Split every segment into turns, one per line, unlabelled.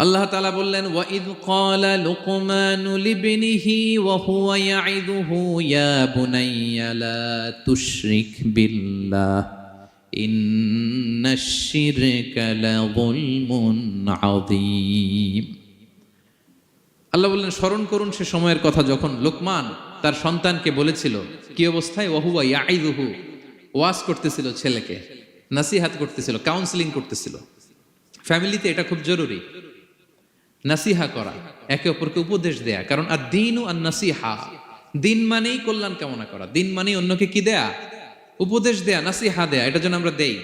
আল্লাহ তাআলা বললেন, ওয়াইদ ক্বালা লুকমানু লিবনিহি ওয়া হুয়া ইয়াইদুহু ইয়া বুনাইয়া লা তুশরিক বিল্লাহ ইন্নাশ শিরকা লাযুলমুন আযীম। আল্লাহ বললেন, স্মরণ করুন সে সময়ের কথা যখন লোকমান তার সন্তানকে বলেছিল, কি অবস্থায়? ওয়া হুয়া ইয়াইদুহু, ওয়াজ করতেছিল, ছেলেকে নাসিহাত করতেছিল, কাউন্সেলিং করতেছিল। ফ্যামিলিতে এটা খুব জরুরি, নাসিহা করা, একে অপরকে উপদেশ দেয়া। কারণ আদ-দীনু আন-নাসিহা, দিন মানেই কল্যাণ কামনা করা, দিন মানেই অন্যকে কি দেয়া? উপদেশ দেয়া, নাসিহা দেয়া। এটা যেন আমরা দেই।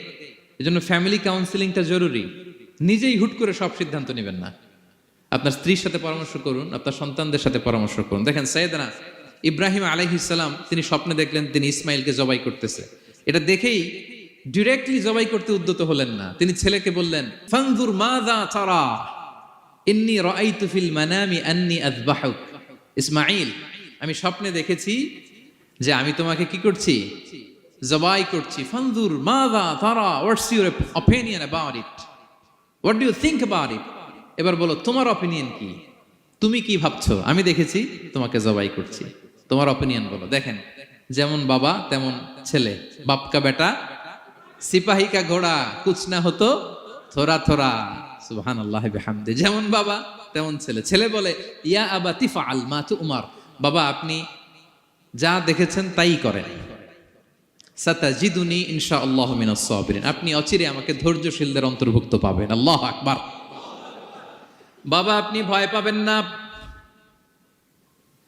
এজন্য ফ্যামিলি কাউন্সেলিংটা জরুরি। নিজেই হুট করে সব সিদ্ধান্ত নেবেন না। আপনার স্ত্রীর সাথে পরামর্শ করুন, আপনার সন্তানদের সাথে পরামর্শ করুন। দেখেন সাইয়েদনা ইব্রাহিম আলাইহিস সালাম, তিনি স্বপ্নে দেখলেন তিনি ইসমাইলকে জবাই করতেছে। এটা দেখেই ডিরেক্টলি জবাই করতে উদ্যত হলেন না। তিনি ছেলেকে বললেন, ফানজুর মাযা তারা ইন্নী রাআইতু ফিল মানামি আন্নী আযবাহুক। ইসমাঈল, আমি স্বপ্নে দেখেছি যে আমি তোমাকে কি করছি? জবাই করছি। ফানজুর মাযা তারা, what's your opinion about it, what do you think about it. এবার বলো তোমার অপিনিয়ন কি, তুমি কি ভাবছো? আমি দেখেছি তোমাকে জবাই করছি, তোমার অপিনিয়ন বলো। দেখেন, যেমন বাবা তেমন ছেলে। বাপ কা বেটা সিপাহী কা ঘোড়া, কুছ না হতো থোড়া থোড়া। সুবহানাল্লাহ বিহামদি। যেমন বাবা তেমন ছেলে। ছেলে বলে, ইয়া আবাতি ফাআল মা তুমার, বাবা আপনি যা দেখেছেন তাই করেন। সাতাজিদুনি ইনশাআল্লাহু মিনাস সাবিরিন, আপনি অচিরে আমাকে ধৈর্যশীলদের অন্তর্ভুক্ত পাবেন। আল্লাহু আকবার। বাবা আপনি ভয় পাবেন না,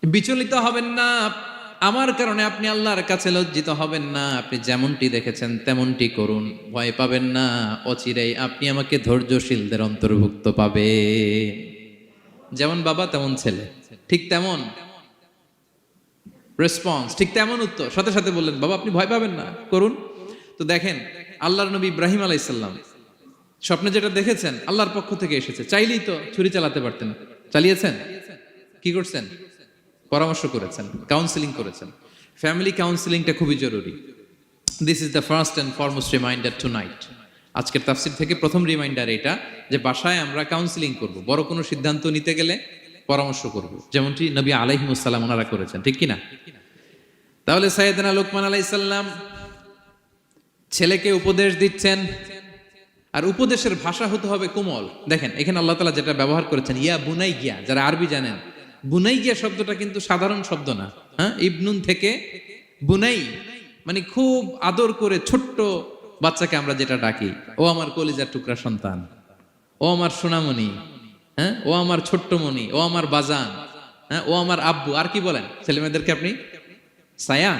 বিচলিত হবেন না, আমার কারণে আপনি আল্লাহর কাছে লজ্জিত হবেন না। আপনি যেমনটি দেখেছেন তেমনটি করুন, ভয় পাবেন না, অচিরেই আপনি আমাকে ধৈর্যশীলদের অন্তর্ভুক্ত পাবেন। যেমন বাবা তেমন ছেলে, ঠিক তেমন রেসপন্স, ঠিক তেমন উত্তর। সাথে সাথে বললেন, বাবা আপনি ভয় পাবেন না, করুন। তো দেখেন, আল্লাহর নবী ইব্রাহিম আলাইহিস সালাম স্বপ্নে যেটা দেখেছেন আল্লাহর পক্ষ থেকে এসেছে। চাইলেই তো ছুরি চালাতে পারতেন, চালিয়েছেন? কি করছেন? পরামর্শ করেছেন, কাউন্সেলিং করেছেন। ফ্যামিলি কাউন্সেলিংটা খুবই জরুরি। This is the first and foremost reminder tonight. আজকের তাফসীর থেকে প্রথম রিমাইন্ডার এটা, যে বাসায় আমরা কাউন্সেলিং করব, বড় কোনো সিদ্ধান্ত নিতে গেলে পরামর্শ করব, যেমনটি নবী আলাইহিস সালাম ওনারা করেছেন, ঠিক কিনা? তাহলে সাইয়েদনা লোকমান আলাইহিস সালাম ছেলেকে উপদেশ দিচ্ছেন, আর উপদেশের ভাষা হতে হবে কোমল। দেখেন এখানে আল্লাহ তাআলা যেটা ব্যবহার করেছেন, ইয়া বুনাইয়া, যারা আরবি জানেন, বুনাইয়া শব্দটা কিন্তু সাধারণ শব্দ না। হ্যাঁ, ইবনুন থেকে বুনাই মানে খুব আদর করে ছোট্ট বাচ্চাকে আমরা যেটা ডাকি, ও আমার কলিজার টুকরা সন্তান, ও আমার সোনামণি, হ্যাঁ, ও আমার ছোট্ট মণি, ও আমার বাজান, হ্যাঁ, ও আমার আব্বু। আর কি বলেন ছেলে মেয়েদেরকে আপনি? সায়া।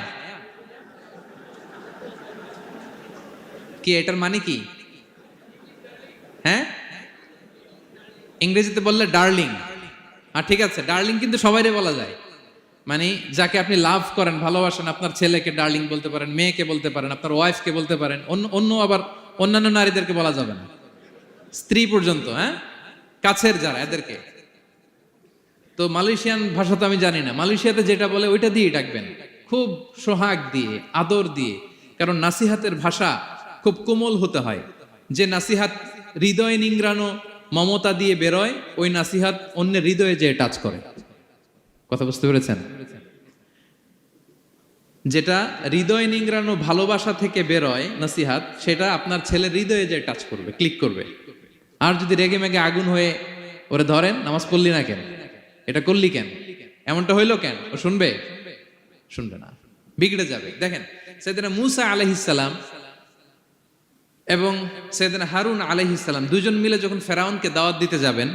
কি এটার মানে কি? হ্যাঁ, ইংরেজিতে বললে ডার্লিং। আর ঠিক আছে, ডার্লিং কিন্তু সবাইরে বলা যায়। মানে যাকে আপনি লাভ করেন, ভালোবাসেন, আপনার ছেলেকে ডার্লিং বলতে পারেন, মেয়েকে বলতে পারেন, আপনার ওয়াইফকে বলতে পারেন, অন্য আবার অন্যান্য নারীদেরকে বলা যাবে না, স্ত্রী পর্যন্ত, হ্যাঁ, কাছের যারা, এদেরকে। তো মালয়েশিয়ান ভাষা তো আমি জানি না, মালয়েশিয়াতে যেটা বলে ওইটা দিয়ে ডাকবেন, খুব সোহাগ দিয়ে, আদর দিয়ে। কারণ নাসিহাতের ভাষা খুব কোমল হতে হয়। যে নাসিহাত হৃদয় নিংড়ানো মমতা দিয়ে বেরোয়, ওই নাসিহাত অন্যের হৃদয়ে যে টাচ করে। কথা বুঝতে পেরেছেন? যেটা হৃদয় নিংড়ানো ভালোবাসা থেকে বেরোয় নাসিহাত, সেটা আপনার ছেলের হৃদয়ে যে টাচ করবে, ক্লিক করবে। আর যদি রেগে মেগে আগুন হয়ে ওরে ধরেন, নামাজ পড়লি না কেন, এটা করলি কেন, এমনটা হইলো কেন, ও শুনবে? শুনবে না, বিগড়ে যাবে। দেখেন সাইয়েদনা মূসা আলাইহিস সালাম এবং সাইয়েদনা হারুন আলাইহিস সালাম দুইজন মিলে যখন ফেরাউনকে দাওয়াত দিতে যাবেন,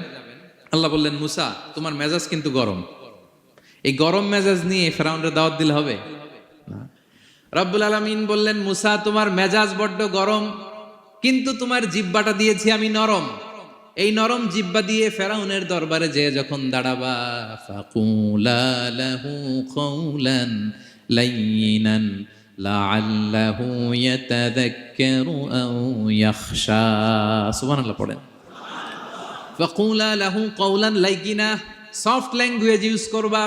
আল্লাহ বললেন, মূসা তোমার মেজাজ কিন্তু গরম, এই গরম মেজাজ নিয়ে ফেরাউনের দাওয়াত দিলে হবে না। রব্বুল আলামিন বললেন, মূসা তোমার মেজাজ বড্ড গরম, কিন্তু তোমার জিহ্বাটা দিয়েছি আমি নরম। এই নরম জিহ্বা দিয়ে ফেরাউনের দরবারে যেয়ে যখন দাঁড়াবা, ফাকুলা লাহু কাওলান লাইয়িনান লাআল্লাহু ইয়াতাযাক্কারু আও ইয়াখশা। সুবহানাল্লাহ পড়েন। ফাকুলা লাহু কাওলান লাইয়িনা, সফট ল্যাঙ্গুয়েজ ইউজ করবা,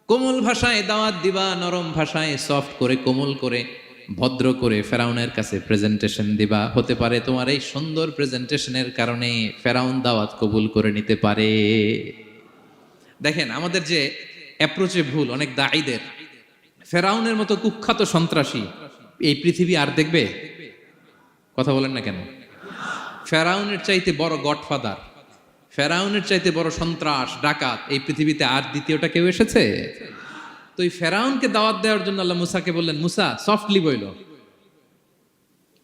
কোমল ভাষায় দাওয়াত দিবা, নরম ভাষায় সফট করে কোমল করে ভদ্র করে ফেরাউনের কাছে প্রেজেন্টেশন দিবা। হতে পারে তোমার এই সুন্দর প্রেজেন্টেশনের কারণে ফেরাউন দাওয়াত কবুল করে নিতে পারে। দেখেন আমাদের যে অ্যাপ্রোচে ভুল অনেক দায়ীদের, ফেরাউনের মতো কুখ্যাত সন্ত্রাসী এই পৃথিবী আর দেখবে? কথা বলেন না কেন? ফেরাউনের চাইতে বড় গডফাদার, ফেরাউনের চাইতে বড় সন্ত্রাস ডাকাত এই পৃথিবীতে আর দ্বিতীয়টা কেউ এসেছে? তো এই ফেরাউনকে দাওয়াত দেওয়ার জন্য আল্লাহ মুসাকে বললেন, মুসা সফটলি বইল,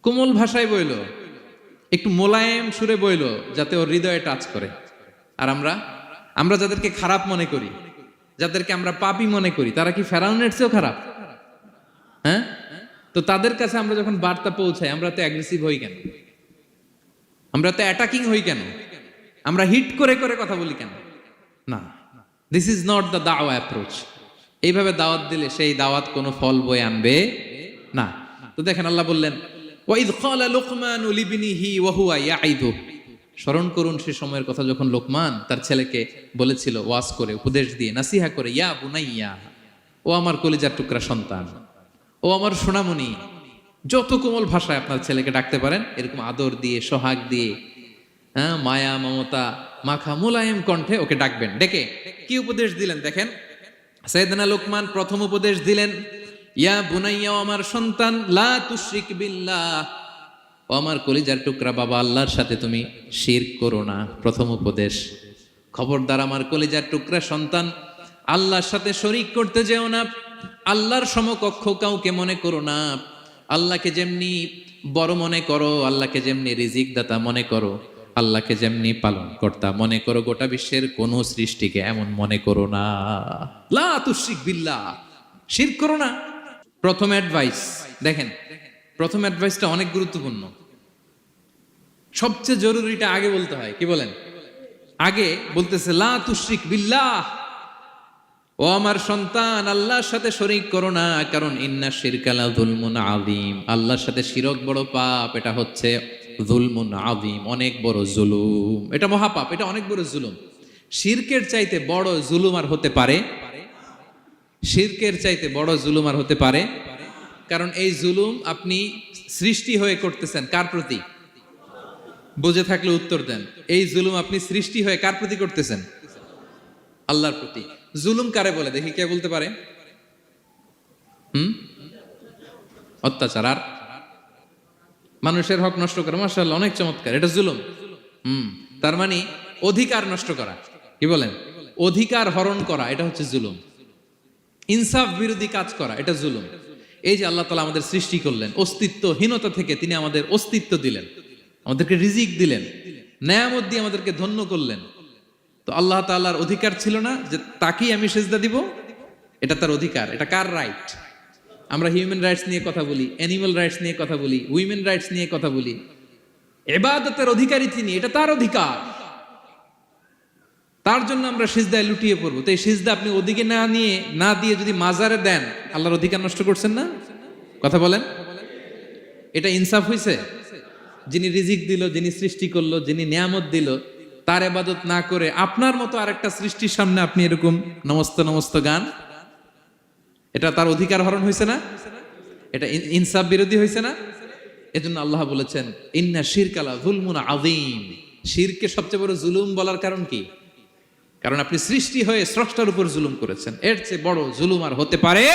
কোমল ভাষায় বইল, একটু মোলায়েম সুরে বইল, যাতে ওর হৃদয়ে টাচ করে। আর আমরা যাদেরকে খারাপ মনে করি, যাদেরকে আমরা পাপী মনে করি, তারা কি ফেরাউনের চেয়েও খারাপ? হ্যাঁ, তো তাদের কাছে আমরা যখন বার্তা পৌঁছাই, আমরা তো অ্যাগ্রেসিভ হই কেন? আমরা তো অ্যাটাকিং হই কেন? আমরা হিট করে করে কথা বলি কেন? না, দিস ইজ নট দ্য দাওয়া অ্যাপ্রোচ। এইভাবে দাওয়াত দিলে সেই দাওয়াত কোনো ফল বয়ে আনবে না। তো দেখেন আল্লাহ বললেন, ওয়াইদ ক্বালা লুকমানু লিবনিহি ওয়া হুয়া ইয়াইদু, স্মরণ করুন সে সময়ের কথা যখন লোকমান তার ছেলেকে বলেছিল, ওয়াজ করে, উপদেশ দিয়ে, নাসিহা করে, ইয়া বুনাইয়া, ও আমার কলিজার টুকরা সন্তান, ও আমার সোনামণি। যত কোমল ভাষায় আপনার ছেলেকে ডাকতে পারেন, এরকম আদর দিয়ে, সোহাগ দিয়ে, হ্যাঁ, মায়া মমতা মাখা মোলায়েম কণ্ঠে ওকে ডাকবেন। ডেকে কি উপদেশ দিলেন দেখেন। সাইয়েদনা লোকমান প্রথম উপদেশ দিলেন, ইয়া বুনাইয়া, আমার সন্তান, লা তুশরিক বিল্লাহ, ও আমার কলিজার টুকরা বাবা, আল্লাহর সাথে তুমি শিরক করো না। প্রথম উপদেশ, খবরদার আমার কলিজার টুকরা সন্তান, আল্লাহর সাথে শরীক করতে যেও না। আল্লাহর সমকক্ষ কাউকে মনে করো না। আল্লাহকে যেমনি বড় মনে করো, আল্লাহকে যেমনি রিজিক দাতা মনে করো, আল্লাহকে যেমনি পালন কর্তা মনে করো, গোটা বিশ্বের কোন সৃষ্টিকে এমন মনে করো না। লা তুশরিক বিল্লাহ, শিরক করো না। প্রথম অ্যাডভাইস দেখেন, প্রথম অ্যাডভাইসটা অনেক গুরুত্বপূর্ণ। সবচেয়ে জরুরিটা আগে বলতে হয়। কি বলেন? আগে বলতেছে লা তুশরিক বিল্লাহ, ও আমার সন্তান, আল্লাহর সাথে শরীক করো না, কারণ ইন্না শিরকা লা যুলমুন আযীম, আল্লাহর সাথে শিরক বড় পাপ। এটা হচ্ছে যুলমুন আযীম, অনেক বড় জুলুম। এটা মহাপাপ, এটা অনেক বড় জুলুম। শিরকের চাইতে বড় জুলুম আর হতে পারে? শিরকের চাইতে বড় জুলুম আর হতে পারে? কারণ এই জুলুম আপনি সৃষ্টি হয়ে করতেছেন কার প্রতি? বুঝে থাকলে উত্তর দেন। এই জুলুম আপনি সৃষ্টি হয়ে কার প্রতি করতেছেন? আল্লাহর প্রতি। জুলুম কারে বলে দেখি, কে বলতে পারে? অত্যাচার আর মানুষের হক নষ্ট করা। মাশাআল্লাহ, অনেক চমৎকার, এটা জুলুম। তার মানে অধিকার নষ্ট করা। কি বলেন? অধিকার হরণ করা, এটা হচ্ছে জুলুম। ইনসাফ বিরোধী কাজ করা, এটা জুলুম। এই যে আল্লাহ তাআলা আমাদের সৃষ্টি করলেন, অস্তিত্বহীনতা থেকে তিনি আমাদের অস্তিত্ব দিলেন, আমাদেরকে রিজিক দিলেন, নেয়ামত দিয়ে আমাদেরকে ধন্য করলেন। তো আল্লাহ তাআলার অধিকার ছিল না যে তাকেই আমি সেজদা দিব? এটা তার অধিকার। এটা কার রাইট? আমরা হিউম্যান রাইটস নিয়ে কথা বলি, অ্যানিমাল রাইটস নিয়ে কথা বলি, উইমেন রাইটস নিয়ে কথা বলি। ইবাদতের অধিকারী তিনি, এটা তার অধিকার। তার জন্য আমরা সিজদায় লুটিয়ে পড়বো। তো এই সিজদা আপনি ওদিকে না দিয়ে যদি মাজারে দেন, আল্লাহর অধিকার নষ্ট করছেন না? কথা বলেন, এটা ইনসাফ হইছে? যিনি রিজিক দিল, যিনি সৃষ্টি করলো, যিনি নিয়ামত দিল, তার ইবাদত না করে আপনার মতো আরেকটা সৃষ্টির সামনে আপনি এরকম নমস্ত নমস্ত গান, এটা তার অধিকার হরণ হয়েছে না? এটা ইনসাফ বিরোধী হয়েছে না? এজন্য আল্লাহ বলেছেন, ইন্না শিরকা লা যুলমুন আযীম। শিরকে সবচেয়ে বড় জুলুম বলার কারণ কি? কারণ আপনি সৃষ্টি হয়ে স্রষ্টার উপর জুলুম করেছেন। এর চেয়ে বড় জুলুম আর হতে পারে?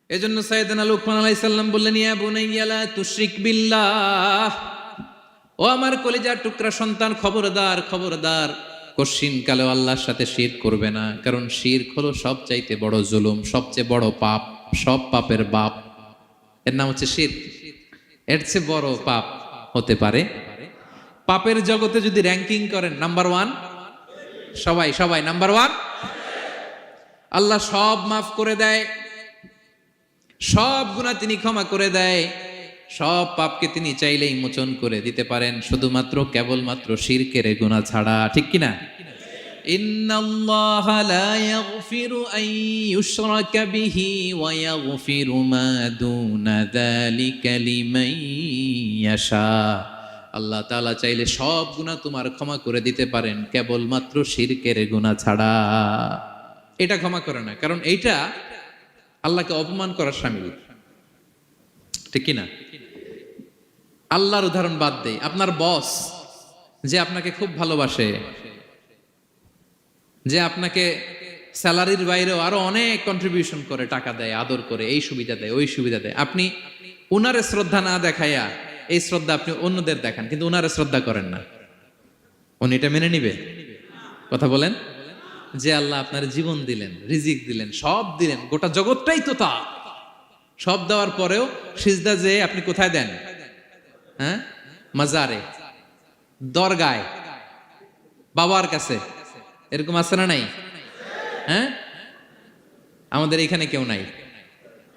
এজন্য সাইয়েদনা লুকমান আলাইহিস সালাম বললেন, ইয়া বুনাইয়া লা তুশরিক বিল্লাহ, ও আমার কলিজার টুকরা সন্তান, খবরদার খবরদার, কশিন কালেও আল্লাহর সাথে শিরক করবে না। কারণ শিরক হলো সবচাইতে বড় জুলুম, সবচেয়ে বড় পাপ, সব পাপের বাপ। এর নাম হচ্ছে শিরক। এর চেয়ে বড় পাপ হতে পারে? পাপের জগতে যদি র্যাঙ্কিং করেন, নাম্বার 1 সবাই নাম্বার 1। আল্লাহ সব মাফ করে দেয়, সব গুনাহ তিনি ক্ষমা করে দেয়, সব পাপকে তিনি চাইলেই মোচন করে দিতে পারেন, শুধুমাত্র কেবলমাত্র শিরকের গুনাহ ছাড়া। ঠিক কিনা? ইন্নাল্লাহা লা ইয়াগফিরু আন ইউশরাকা বিহি ওয়া ইয়াগফিরু মা দুনা যালিকা লিমান ইয়াশা। আল্লাহ তাআলা চাইলে সব গুনাহ তোমার ক্ষমা করে দিতে পারেন, কেবলমাত্র শিরকের গুনাহ ছাড়া। এটা ক্ষমা করে না, কারণ এইটা আল্লাহকে অপমান করার শামিল। ঠিক কিনা? আল্লাহর উদাহরণ বাদ দেই, আপনার বস যে আপনাকে খুব ভালোবাসে, যে আপনাকে স্যালারির বাইরেও আরো অনেক কন্ট্রিবিউশন করে, টাকা দেয়, আদর করে, এই সুবিধা দেয়, ওই সুবিধা দেয়, আপনি উনারে শ্রদ্ধা না দেখাইয়া এই শ্রদ্ধা আপনি অন্যদের দেখান, কিন্তু উনারে শ্রদ্ধা করেন না, উনি এটা মেনে নিবে? কথা বলেন। যে আল্লাহ আপনার জীবন দিলেন, রিজিক দিলেন, সব দিলেন, গোটা জগৎটাই তো তা, সব দেওয়ার পরেও সিজদা যে আপনি কোথায় দেন? হ্যাঁ, মাজারে, দরগায়, বাবার কাছে। এরকম আছে না নাই? হ্যাঁ, আমাদের এখানে কেউ নাই।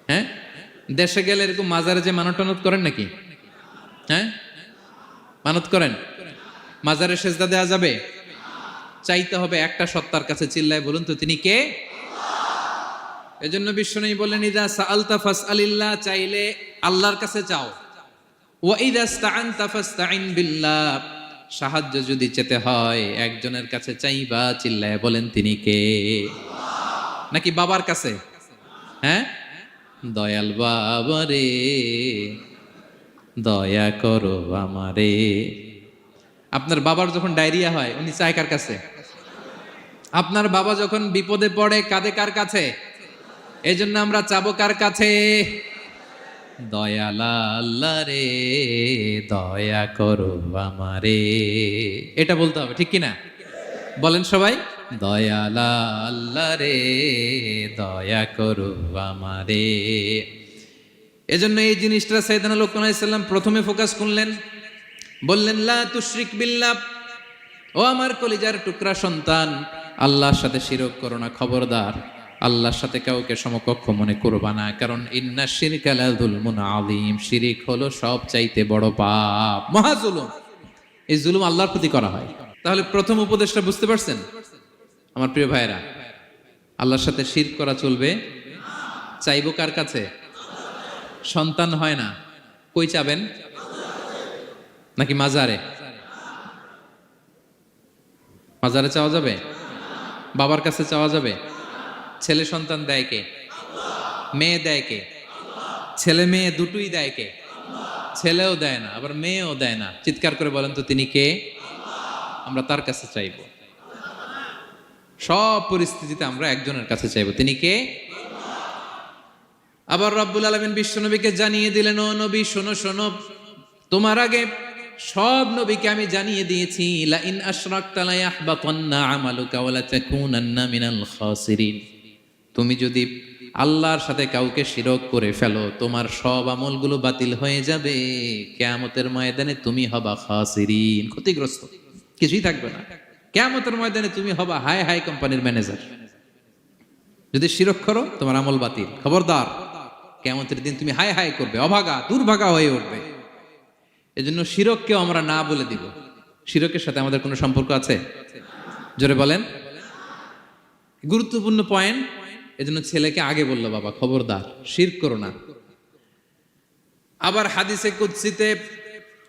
হ্যাঁ, দেশে গেলে এরকম মাজারে যে মানত টানত করেন নাকি? হ্যাঁ, মানত করেন? মাজারে সেজদা দেওয়া যাবে? চাইতে হবে একটা সত্তার কাছে। চিল্লায় বলুন তো তিনি কে? এজন্য বিশ্বনবী বলেন, ইযা সাআলতা ফাসআলিল্লাহ, চাইলে আল্লাহর কাছে চাও। ওয়া ইযা ইসতাআনতা ফাসতাইন বিল্লাহ, সাহায্য যদি চেতে হয় একজনের কাছে চাইবা। চিল্লায় বলেন তিনি কে? নাকি বাবার কাছে? হ্যাঁ, দয়াল বাবা রে দয়া করো আমারে। আপনার বাবার যখন ডায়রিয়া হয় উনি চায় কার কাছে? আপনার বাবা যখন বিপদে পড়ে কাঁদে কার কাছে? এই জন্য আমরা চাবো কার কাছে? দয়াল আল্লাহ রে দয়া করো আমারে, এটা বলতে হবে, ঠিক কিনা? বলেন সবাই, দয়াল আল্লাহ রে দয়া করো আমারে। এজন্য এই জিনিসটা সাইয়েদনা লুকমান আলাইহিস সালাম প্রথমে ফোকাস করলেন, বললেন লা তুশরিক বিল্লাহ, ও আমার কলিজার টুকরা সন্তান, আল্লাহর সাথে শিরক করো না, খবরদার। আল্লাহর সাথে কাউকে সমকক্ষ মনে করবা না, কারণ ইন্না শিরকা লা যুলমুন আযীম, শিরিক হলো সব চাইতে বড় পাপ, মহা জুলুম। এই জুলুম আল্লাহর প্রতি করা হয়। তাহলে প্রথম উপদেশটা বুঝতে পারছেন আমার প্রিয় ভাইরা? আল্লাহর সাথে শিরক করা চলবে না। চাইবো কার কাছে? সন্তান হয় না, কই চাবেন? নাকি মাজারে? মাজারে চাওয়া যাবে? বাবার কাছে চাওয়া যাবে? ছেলে সন্তান দেয় কে? মেয়ে দেয় কে? ছেলে মেয়ে দুটোই দেয় কে? ছেলেও দেয় না, আবার মেয়েও দেয় না। চিৎকার করে বলেন তো তিনি কে? আমরা তার কাছে চাইব। সব পরিস্থিতিতে আমরা একজনের কাছে চাইব, তিনি কে? আবার রব্বুল আলামিন বিশ্বনবীকে জানিয়ে দিলেন, ও নবী শোনো শোনো, তোমার আগে সব নবীকে আমি জানিয়ে দিয়েছি, লা ইন আশরাকতা লা ইয়াহবাতান্না আমালুকা ওয়া লা তাকুনান্না মিনাল খাসিরিন। তুমি যদি আল্লাহর সাথে কাউকে শিরক করে ফেলো, তোমার সব আমলগুলো বাতিল হয়ে যাবে, কিয়ামতের ময়দানে তুমি হবা খাসিরিন, ক্ষতিগ্রস্ত, কিছুই থাকবে না। কিয়ামতের ময়দানে তুমি হবা হাই হাই কোম্পানির ম্যানেজার। যদি শিরক করো তোমার আমল বাতিল, খবরদার, কিয়ামতের দিন তুমি হাই হাই করবে, অভাগা দুর্ভাগা হয়ে উঠবে। এজন্য শিরককেও আমরা না বলে দিব। শিরকের সাথে আমাদের কোনো সম্পর্ক আছে? জোরে বলেন। গুরুত্বপূর্ণ পয়েন্ট। এজন্য ছেলেকে আগে বললো, বাবা খবরদার শিরক করো না। আবার হাদিসে কুদসিতে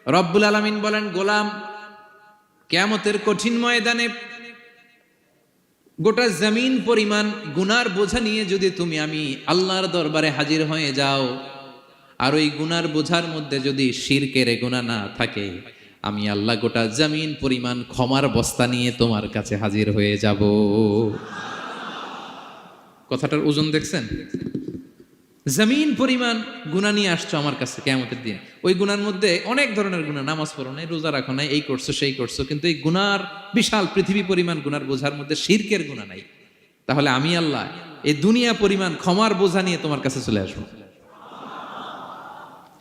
রব্বুল আলামিন বলেন, গোলাম কিয়ামতের কঠিন ময়দানে গোটা জমিন পরিমাণ গুনার বোঝা নিয়ে যদি তুমি আমি আল্লাহর দরবারে হাজির হয়ে যাও, আর ওই গুনার বোঝার মধ্যে যদি শিরকের গুনাহ না থাকে, আমি আল্লাহ গোটা জমিন পরিমাণ ক্ষমার বস্তা নিয়ে তোমার কাছে হাজির হয়ে যাব। কথাটার ওজন দেখছেন? জমিন পরিমাণ গুনাহ নিয়ে আসছো আমার কাছে কিয়ামতের দিন। ওই গুনার মধ্যে অনেক ধরনের গুনাহ, নামাজ পড়ো নাই, রোজা রাখো নাই, এই করছো সেই করছো, কিন্তু এই গুনার বিশাল পৃথিবী পরিমাণ গুনার বোঝার মধ্যে শিরকের গুনাহ নাই। তাহলে আমি আল্লাহ এই দুনিয়া পরিমাণ ক্ষমার বোঝা নিয়ে তোমার কাছে চলে আসবো।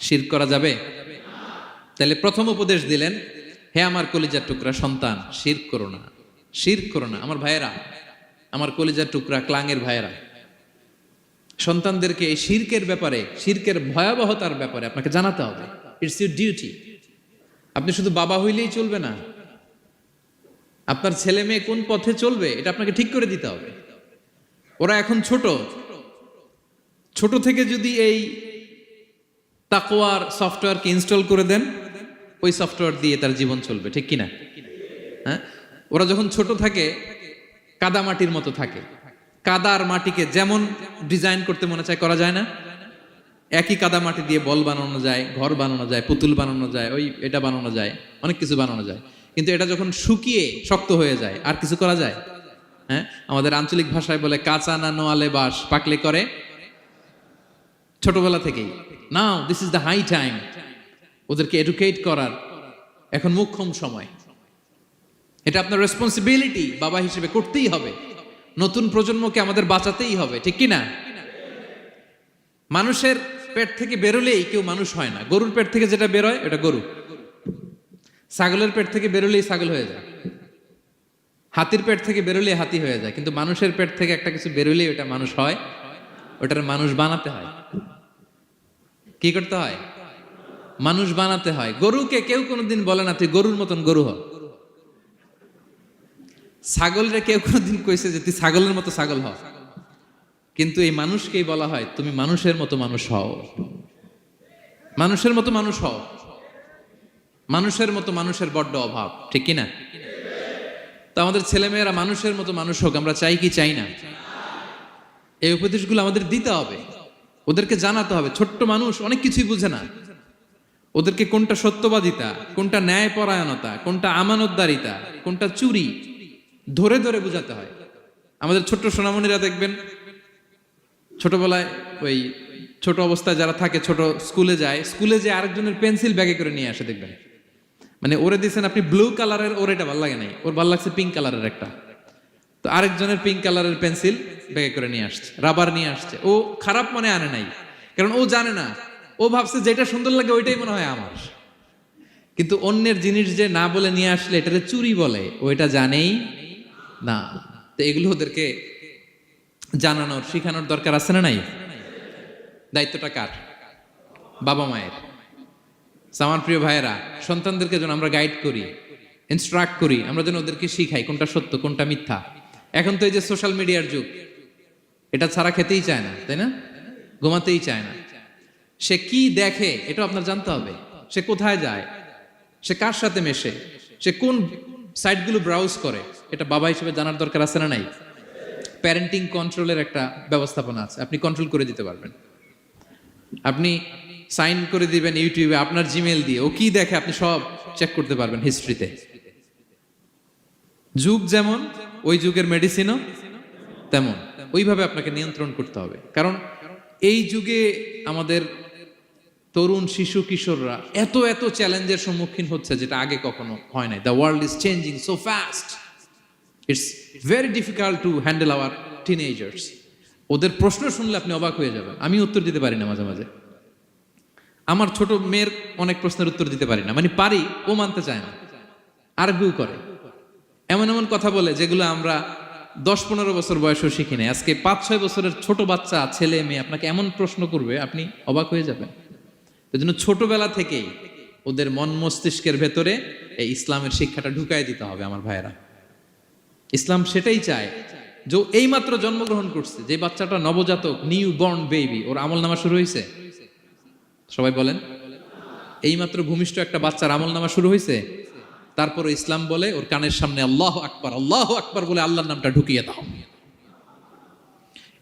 শিরক করা যাবে? তাহলে প্রথম উপদেশ দিলেন, হে আমার কলিজার টুকরা সন্তান, শিরক করো না, শিরক করো না। আমার ভাইয়েরা, আমার কলিজার টুকরা ক্লাঙের ভাইয়েরা, সন্তানদেরকে এই শিরকের ব্যাপারে, শিরকের ভয়াবহতার ব্যাপারে আপনাকে জানাতে হবে। It's your duty. আপনি শুধু বাবা হইলেই চলবে না, আপনার ছেলে মেয়ে কোন পথে চলবে এটা আপনাকে ঠিক করে দিতে হবে। ওরা এখন ছোট, ছোট থেকে যদি এই তাকওয়ার সফটওয়্যারকে ইনস্টল করে দেন, ওই সফটওয়্যার দিয়ে তার জীবন চলবে, ঠিক কিনা? হ্যাঁ, ওরা যখন ছোট থাকে কাদা মাটির মতো থাকে, কাদার মাটিকে যেমন ডিজাইন করতে মনে চায় করা যায় না, একই কাদা মাটি দিয়ে বল বানানো যায়, ঘর বানানো যায়, পুতুল বানানো যায়, ওই এটা বানানো যায়, অনেক কিছু বানানো যায়। কিন্তু এটা যখন শুকিয়ে শক্ত হয়ে যায় আর কিছু করা যায়? হ্যাঁ, আমাদের আঞ্চলিক ভাষায় বলে কাঁচা না নোয়ালে বাঁশ পাকলে করে। ছোটবেলা থেকেই now this is the high time, ওদেরকে এডুকেট করার এখন মোক্ষম সময়। এটা আপনার রেসপন্সিবিলিটি, বাবা হিসেবে করতেই হবে। নতুন প্রজন্মকে আমাদের বাঁচাতেই হবে, ঠিক কি না? মানুষের পেট থেকে বেরোলেই কেউ মানুষ হয় না। গরুর পেট থেকে যেটা বেরোয় এটা গরু, ছাগলের পেট থেকে বেরোলেই ছাগল হয়ে যায়, হাতির পেট থেকে বেরোলেই হাতি হয়ে যায়। কিন্তু মানুষের পেট থেকে একটা কিছু বেরোলেই ওটা মানুষ হয়, ওটার মানুষ বানাতে হয়। কি করতে হয়? মানুষ বানাতে হয়। গরুকে কেউ কোনোদিন বলে না তুই গরুর মতন গরু হ। ছাগলরে কেউ কোনোদিন কইছে যে তুই ছাগলের মতো ছাগল হ। কিন্তু এই মানুষকেই বলা হয় তুমি মানুষের মতো মানুষ হও, মানুষের মতো মানুষ হও। মানুষের মতো মানুষের বড্ড অভাব, ঠিক কি না? তো আমাদের ছেলেমেয়েরা মানুষের মতো মানুষ হোক, আমরা চাই কি চাই না? এই উপদেশগুলো আমাদের দিতে হবে, ওদেরকে জানাতে হবে। ছোট্ট মানুষ অনেক কিছুই বুঝে না, ওদেরকে কোনটা সত্যবাদিতা, কোনটা ন্যায়পরায়ণতা, কোনটা আমানতদারিতা, কোনটা চুরি ধরে ধরে বোঝাতে হয়। আমাদের ছোট্ট সোনামণিরা দেখবেন ছোটবেলায় ওই ছোট অবস্থায় যারা থাকে, ছোট স্কুলে যায়, স্কুলে যে আরেকজনের পেন্সিল ব্যাগে করে নিয়ে আসে দেখবেন। মানে ওরে দিয়েছেন আপনি ব্লু কালারের, ওর এটা ভালো লাগে নাই, ওর ভালো লাগছে পিঙ্ক কালারের একটা, তো আরেকজনের পিঙ্ক কালারের পেন্সিল ব্যাগে করে নিয়ে আসছে, রাবার নিয়ে আসছে। ও খারাপ মনে আনে নাই, কারণ ও জানে না, ও ভাবছে যেটা সুন্দর লাগে ওইটাই মনে হয় আমার। কিন্তু অন্যের জিনিস যে না বলে নিয়ে আসলে এটাকে চুরি বলে, ও এটা জানেই না। তো এগুলো ওদেরকে জানানোর, শিখানোর দরকার আছে না নাই? দায়িত্বটা কার? বাবা মায়ের। আমার প্রিয় ভাইয়েরা, সন্তানদেরকে যেন আমরা গাইড করি, ইনস্ট্রাক্ট করি, আমরা যেন ওদেরকে শিখাই কোনটা সত্য কোনটা মিথ্যা। এখন তো এই যে সোশ্যাল মিডিয়ার যুগ, এটা ছাড়া খেতেই চায় না, তাই না? ঘুমাতেই চায় না। সে কি দেখে এটা আপনার জানতে হবে। সে কোথায় যায়, সে কার সাথে মেশে, সে কোন সাইটগুলো ব্রাউজ করে, এটা বাবা হিসেবে জানার দরকার আছে না নাই? প্যারেন্টিং কন্ট্রোলের একটা ব্যবস্থাপনা আছে, আপনি কন্ট্রোল করে দিতে পারবেন। আপনি সাইন করে দিবেন ইউটিউবে আপনার জিমেল দিয়ে, ও কি দেখে আপনি সব চেক করতে পারবেন হিস্ট্রিতে। যুগ যেমন, ওই যুগের মেডিসিনও তেমন, ওইভাবে আপনাকে নিয়ন্ত্রণ করতে হবে। কারণ এই যুগে আমাদের তরুণ শিশু কিশোররা এত এত চ্যালেঞ্জের সম্মুখীন হচ্ছে যেটা আগে কখনো হয় নাই। The world is changing so fast, it's very difficult to handle our teenagers. ওদের প্রশ্ন শুনলে আপনি অবাক হয়ে যাবেন। আমি উত্তর দিতে পারি না মাঝে মাঝে, আমার ছোট মেয়ের অনেক প্রশ্নের উত্তর দিতে পারি না, মানে পারি, ও মানতে চায় না, আর্গুও করে, এমন এমন কথা বলে যেগুলো আমরা 10-15 বছর বয়সেও শিখি নাই। আজকে 5-6 বছরের ছোট বাচ্চা, ছেলে মেয়ে আপনাকে এমন প্রশ্ন করবে আপনি অবাক হয়ে যাবেন। এই জন্য ছোটবেলা থেকেই ওদের মন মস্তিষ্কের ভেতরে এই ইসলামের শিক্ষাটা ঢুকাই দিতে হবে। আমার ভাইয়েরা, ইসলাম সেটাই চায়। যে এইমাত্র জন্মগ্রহণ করছে যে বাচ্চাটা, নবজাতক, নিউ বর্ন বেবি, ওর আমল নামা শুরু হয়েছে? সবাই বলেন, এইমাত্র ভূমিষ্ঠ একটা বাচ্চার আমল নামা শুরু হয়েছে। তারপরে ইসলাম বলে ওর কানের সামনে আল্লাহু আকবার, আল্লাহু আকবার বলে আল্লাহর নামটা ঢুকিয়ে দাও।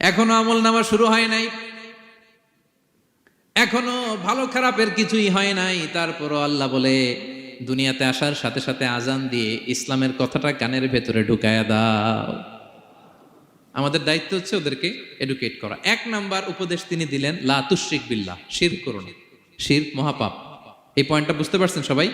এখনো আমল নামা শুরু হয় নাই, এখনো ভালো খারাপের কিছুই হয় নাই, তারপরও আল্লাহ বলে দুনিয়াতে আসার সাথে সাথে আজান দিয়ে ইসলামের কথাটা কানের ভেতরে ঢুকায়া দাও। আমাদের দায়িত্ব হচ্ছে ওদেরকে এডুকেট করা। 1 নাম্বার উপদেশ তিনি দিলেন, লা তুশরিক বিল্লাহ, শিরক করো না। শিরক মহাপাপ। এই পয়েন্টটা বুঝতে পারছেন সবাই?